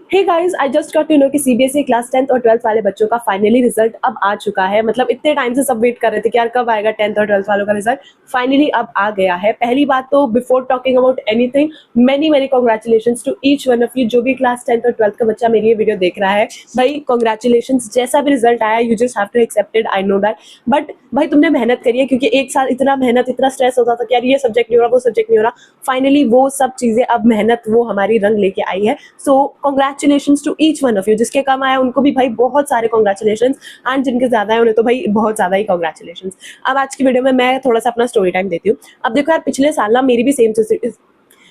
Hey guys, I just got to know कि CBSE class 10th और 12th वाले बच्चों का फाइनली रिजल्ट अब आ चुका है। मतलब इतने टाइम से सब वेट कर रहे थे कि यार कब आएगा 10th और 12th वालों का रिजल्ट। फाइनली अब आ गया है। पहली बात तो before talking about anything, many many congratulations to each one of you. जो भी क्लास 10th और 12th का बच्चा मेरी ये वीडियो देख रहा है, भाई कॉन्ग्रेचुलेशंस। जैसा भी रिजल्ट आया, you just have to accept it, I know that. But भाई तुमने मेहनत करी है, क्योंकि एक साल इतना मेहनत, इतना स्ट्रेस होता था कि यार ये सब्जेक्ट नहीं हो रहा, वो सब्जेक्ट नहीं हो रहा। फाइनली वो सब चीजें, अब मेहनत वो हमारी रंग लेके आई है। So congratulations to each one of you. जिसके कम आया उनको भी भाई बहुत सारे कॉन्ग्रेचुलेशंस, एंड जिनके ज्यादा है उन्हें तो भाई बहुत ज्यादा ही कॉन्ग्रेचुलेशंस। अब आज की वीडियो में मैं थोड़ा सा अपना स्टोरी टाइम देती हूँ। अब देखो यार, पिछले साल ना मेरी भी सेम,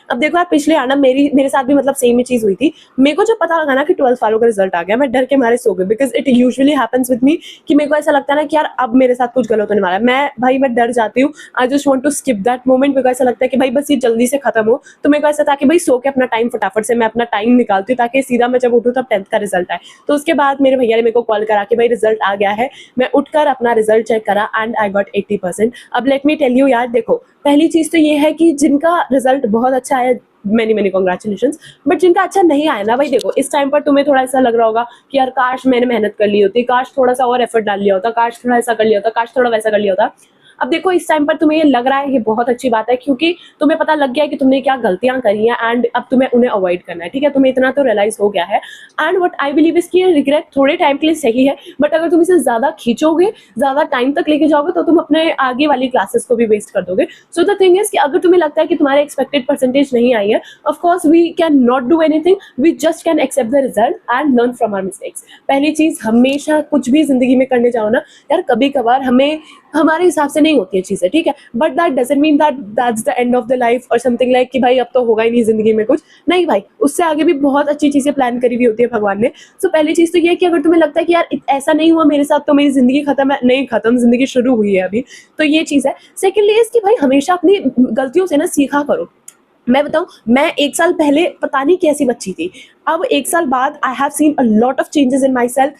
अब देखो यार पिछले आना मेरे साथ भी मतलब सेम ही चीज हुई थी। मेरे को जब पता लगा ना कि 12th वालों का रिजल्ट आ गया, मैं डर के मारे सो गई, because it usually happens with me कि मेरे को ऐसा लगता है ना कि यार अब मेरे साथ कुछ गलत होने वाला है। मैं डर जाती हूँ। I just want to skip that moment, because ऐसा लगता है कि भाई बस ये जल्दी से खत्म हो। तो मेरे को ऐसा था कि भाई सो के अपना टाइम फटाफट से मैं अपना टाइम निकालती हूँ, ताकि सीधा मैं जब उठूँ तब 10th का रिजल्ट आए। तो उसके बाद मेरे भैया ने मेरे को कॉल करा कि भाई रिजल्ट आ गया है। मैं उठकर अपना रिजल्ट चेक करा एंड आई गॉट 80%। अब लेट मी टेल यू यार, देखो पहली चीज तो ये है कि जिनका रिजल्ट बहुत अच्छा है, मेनी मेनी कॉन्ग्रेचुलेशंस। बट जिनका अच्छा नहीं आया ना भाई, देखो इस टाइम पर तुम्हें थोड़ा ऐसा लग रहा होगा कि यार काश मैंने मेहनत कर ली होती, काश थोड़ा सा और एफर्ट डाल लिया होता, काश थोड़ा ऐसा कर लिया होता, काश थोड़ा वैसा कर लिया होता। अब देखो इस टाइम पर तुम्हें ये लग रहा है, ये बहुत अच्छी बात है, क्योंकि तुम्हें पता लग गया है कि तुमने क्या गलतियां करी हैं, एंड अब तुम्हें उन्हें अवॉइड करना है। ठीक है, तुम्हें इतना तो रियलाइज हो गया है। And what I believe is कि रिग्रेट थोड़े टाइम के लिए सही है, बट अगर तुम इसे ज्यादा खींचोगे, ज्यादा टाइम तक लेके जाओगे, तो तुम अपने आगे वाली क्लासेस को भी वेस्ट कर दोगे। सो द थिंग इज कि अगर तुम्हें लगता है कि तुम्हारे एक्सपेक्टेड परसेंटेज नहीं आई है, of course we can not do anything, we just can accept the result and learn from our mistakes. पहली चीज, हमेशा कुछ भी जिंदगी में करने जाओ ना यार, कभी कभार हमें हमारे हिसाब से नहीं होती है चीजें, ठीक है, but that doesn't mean that that's the end of the life और समथिंग लाइक कि भाई अब तो होगा ही नहीं जिंदगी में कुछ। नहीं भाई, उससे आगे भी बहुत अच्छी चीजें प्लान करी हुई होती है भगवान ने। सो पहली चीज तो ये है कि अगर तुम्हें लगता है कि यार ऐसा नहीं हुआ मेरे साथ तो मेरी जिंदगी खत्म है, नहीं खत्म, जिंदगी शुरू हुई है अभी। तो ये चीज है। सेकेंडली इसकी भाई हमेशा अपनी गलतियों से ना सीखा करो। मैं बताऊं, मैं एक साल पहले पता नहीं कैसी बच्ची थी, अब एक साल बाद I have seen a lot of changes in my self.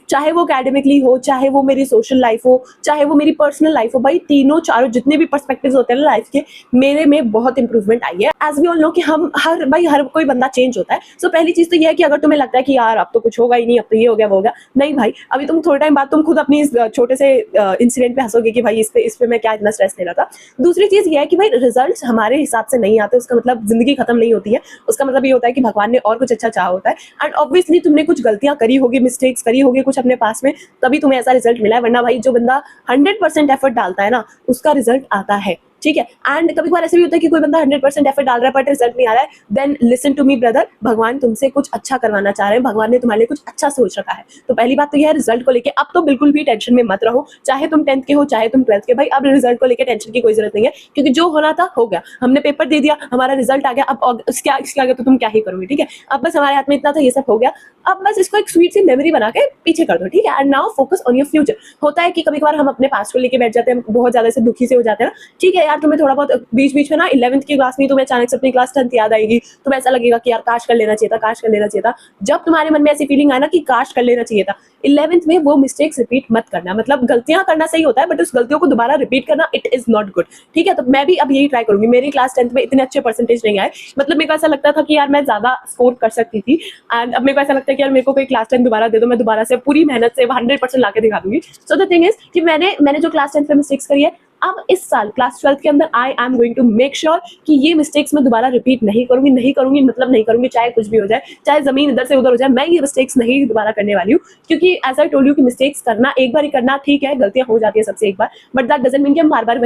चाहे वो एकेडमिकली हो, चाहे वो मेरी सोशल लाइफ हो, चाहे वो मेरी पर्सनल लाइफ हो, भाई तीनों चारों जितने भी पर्सपेक्टिव्स होते हैं ना लाइफ के, मेरे में बहुत इंप्रूवमेंट आई है। एज वी ऑल नो कि हम हर कोई बंदा चेंज होता है। सो पहली चीज तो ये है कि अगर तुम्हें लगता है कि यार अब तो कुछ होगा ही नहीं, अब तो ये हो गया वो हो गया, नहीं भाई, अभी तुम थोड़े टाइम बाद तुम खुद अपनी इस छोटे से इंसिडेंट पे हंसोगे कि भाई इस पे मैं क्या इतना स्ट्रेस ले रहा था। दूसरी चीज ये है कि भाई रिजल्ट हमारे हिसाब से नहीं आते, उसका मतलब जिंदगी खत्म नहीं होती है। उसका मतलब ये होता है कि भगवान ने और कुछ अच्छा चाहा होता है। एंड ऑब्वियसली तुमने कुछ गलतियां करी होगी, मिस्टेक्स करी होगी कुछ अपने पास में, तभी तुम्हें ऐसा रिजल्ट मिला है। वरना भाई जो बंदा 100% एफर्ट डालता है ना, उसका रिजल्ट आता है। ठीक है, एंड कभी कभार ऐसे भी होता है कि कोई बंदा 100% एफर्ट डाल रहा है बट रिजल्ट नहीं आ रहा है। Then listen to me brother, भगवान तुमसे कुछ अच्छा करवाना चाह रहे हैं, भगवान ने तुम्हारे लिए कुछ अच्छा सोच रखा है। तो पहली बात तो यह है, रिजल्ट को लेके अब तो बिल्कुल भी टेंशन में मत रहो, चाहे तुम 10th के हो चाहे तुम 12th के। भाई अब रिजल्ट को लेकर टेंशन की कोई जरूरत नहीं है, क्योंकि जो होना था हो गया, हमने पेपर दे दिया, हमारा रिजल्ट आ गया। अब इसके आगे तो तुम क्या ही करोगे। ठीक है, अब बस हमारे हाथ में इतना था, ये सब हो गया। अब बस इसको एक स्वीट सी मेमोरी बना के पीछे कर दो। ठीक है, and now focus on your future. होता है कि कभी कभार हम अपने पास्ट को लेके बैठ जाते हैं, बहुत ज्यादा से दुखी से हो जाते हैं ना। ठीक है यार, तुम्हें थोड़ा बहुत बीच बीच में ना 11th की क्लास में तुम्हें अचानक से अपनी क्लास 10th याद आएगी, तुम्हें ऐसा लगेगा कि यार काश कर लेना चाहिए था, काश कर लेना चाहिए था। जब तुम्हारे मन में ऐसी फीलिंग आए ना कि काश कर लेना चाहिए था, 11th में वो मिस्टेक्स रिपीट मत करना। मतलब गलतियां करना सही होता है, बट उस गलतियों को दोबारा रिपीट करना इट इज नॉट गुड। ठीक है, तो मैं भी अब यही ट्राई करूंगी। मेरी क्लास 10th में इतने अच्छे परसेंटेज नहीं आए, मतलब मेरे को ऐसा लगता था कि यार मैं ज्यादा स्कोर कर सकती थी, एंड अब मेरे को ऐसा लगता है कि यार मेरे को कोई क्लास 10th दोबारा दे दो, मैं दोबारा से पूरी मेहनत से 100% लाके दिखा दूंगी। सो द थिंग इज कि मैंने जो क्लास 10th में मिस्टेक्स करी है, अब इस साल क्लास 12th के अंदर I am going to make sure कि ये मिस्टेक्स मैं दोबारा रिपीट नहीं करूंगी, मतलब नहीं करूंगी, चाहे कुछ भी हो जाए, चाहे जमीन इधर से उधर हो जाए, मैं ये मिस्टेक्स नहीं दोबारा करने वाली हूँ। क्योंकि एज आई टोल्ड यू कि मिस्टेक्स करना एक बार ही करना ठीक है, गलतियां हो जाती है सबसे एक बार, बट दैट डजंट मीन कि हम बार बार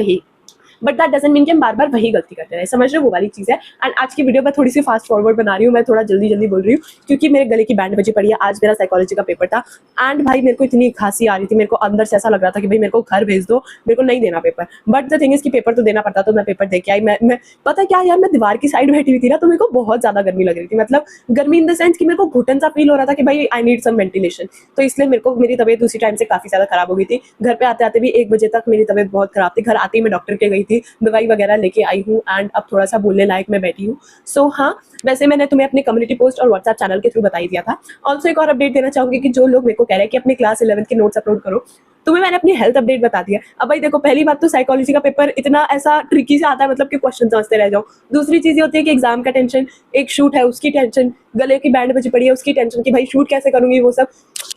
वही गलती करते रहे। समझ रहे हो, वो वाली चीज है। एंड आज की वीडियो मैं थोड़ी सी फास्ट फॉरवर्ड बना रही हूँ, मैं थोड़ा जल्दी जल्दी बोल रही हूँ, क्योंकि मेरे गले की बैंड बजी पड़ी है। आज मेरा साइकोलॉजी का पेपर था, एंड भाई मेरे को इतनी खांसी आ रही थी, मेरे को अंदर से ऐसा लग रहा था कि भाई मेरे को घर भेज दो, मेरे को नहीं देना paper. But the thing is कि पेपर तो देना पड़ता, तो मैं पेपर दे के आई। मैं पता क्या यार, मैं दीवार की साइड बैठी हुई थी ना, तो मेरे को बहुत ज्यादा गर्मी लग रही थी। मतलब गर्मी इन द सेंस कि मेरे को घुटन सा फील हो रहा था कि भाई आई नीड सम वेंटिलेशन। तो इसलिए मेरी तबीयत उसी टाइम से काफी ज्यादा खराब हो गई थी। घर पे आते आते भी 1 बजे तक मेरी तबीयत बहुत खराब थी। घर आते ही मैं डॉक्टर के गई थी, दवाई वगैरह लेके आई हूँ एंड अब थोड़ा-सा बोलने लायक मैं बैठी हूँ। सो हाँ, वैसे मैंने तुम्हें अपने कम्युनिटी पोस्ट और व्हाट्सएप चैनल के थ्रू बता ही दिया था। ऑल्सो एक और अपडेट देना चाहूँगी कि जो लोग मेरे को कह रहे हैं कि अपने क्लास 11th के नोट्स अपलोड करो, तुम्हें मैंने अपनी हेल्थ अपडेट बता दिया। अब भाई देखो, पहली बात तो साइकोलॉजी का पेपर इतना ऐसा ट्रिकी सा आता है, मतलब कि क्वेश्चन समझते रह जाओ। दूसरी चीज़ ये होती है कि एग्जाम का टेंशन, एक शूट है उसकी टेंशन, गले की बैंड बजी पड़ी है उसकी टेंशन कि भाई शूट कैसे करूँगी वो सब।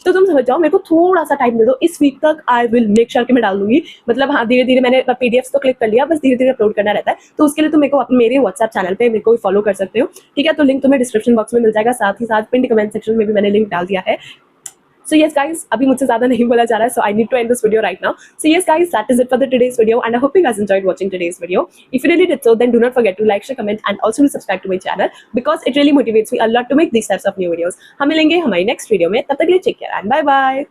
तो तुम समझ जाओ, मेरे को थोड़ा-सा टाइम दे दो, इस वीक तक आई विल मेक श्योर कि मैं डाल दूँगी। मतलब हाँ, धीरे-धीरे मैंने पीडीएफ्स तो क्लिक कर लिया, बस धीरे-धीरे अपलोड करना रहता है। तो उसके लिए तुम मेरे को मेरे व्हाट्सएप चैनल पे मेरे को फॉलो कर सकते हो, ठीक है? तो लिंक तुम्हें डिस्क्रिप्शन बॉक्स में मिल जाएगा, साथ ही साथ पिन्ड कमेंट सेक्शन में भी मैंने लिंक डाल दिया है। So yes guys, अभी मुझसे ज़्यादा नहीं बोला जा रहा है, so I need to end this video right now. So yes guys, that is it for the today's video, and I hope you guys enjoyed watching today's video. If you really did so, then do not forget to like, share, comment, and also to subscribe to my channel because it really motivates me a lot to make these types of new videos. हम मिलेंगे हमारी next video में, तब तक के लिए take care and bye bye.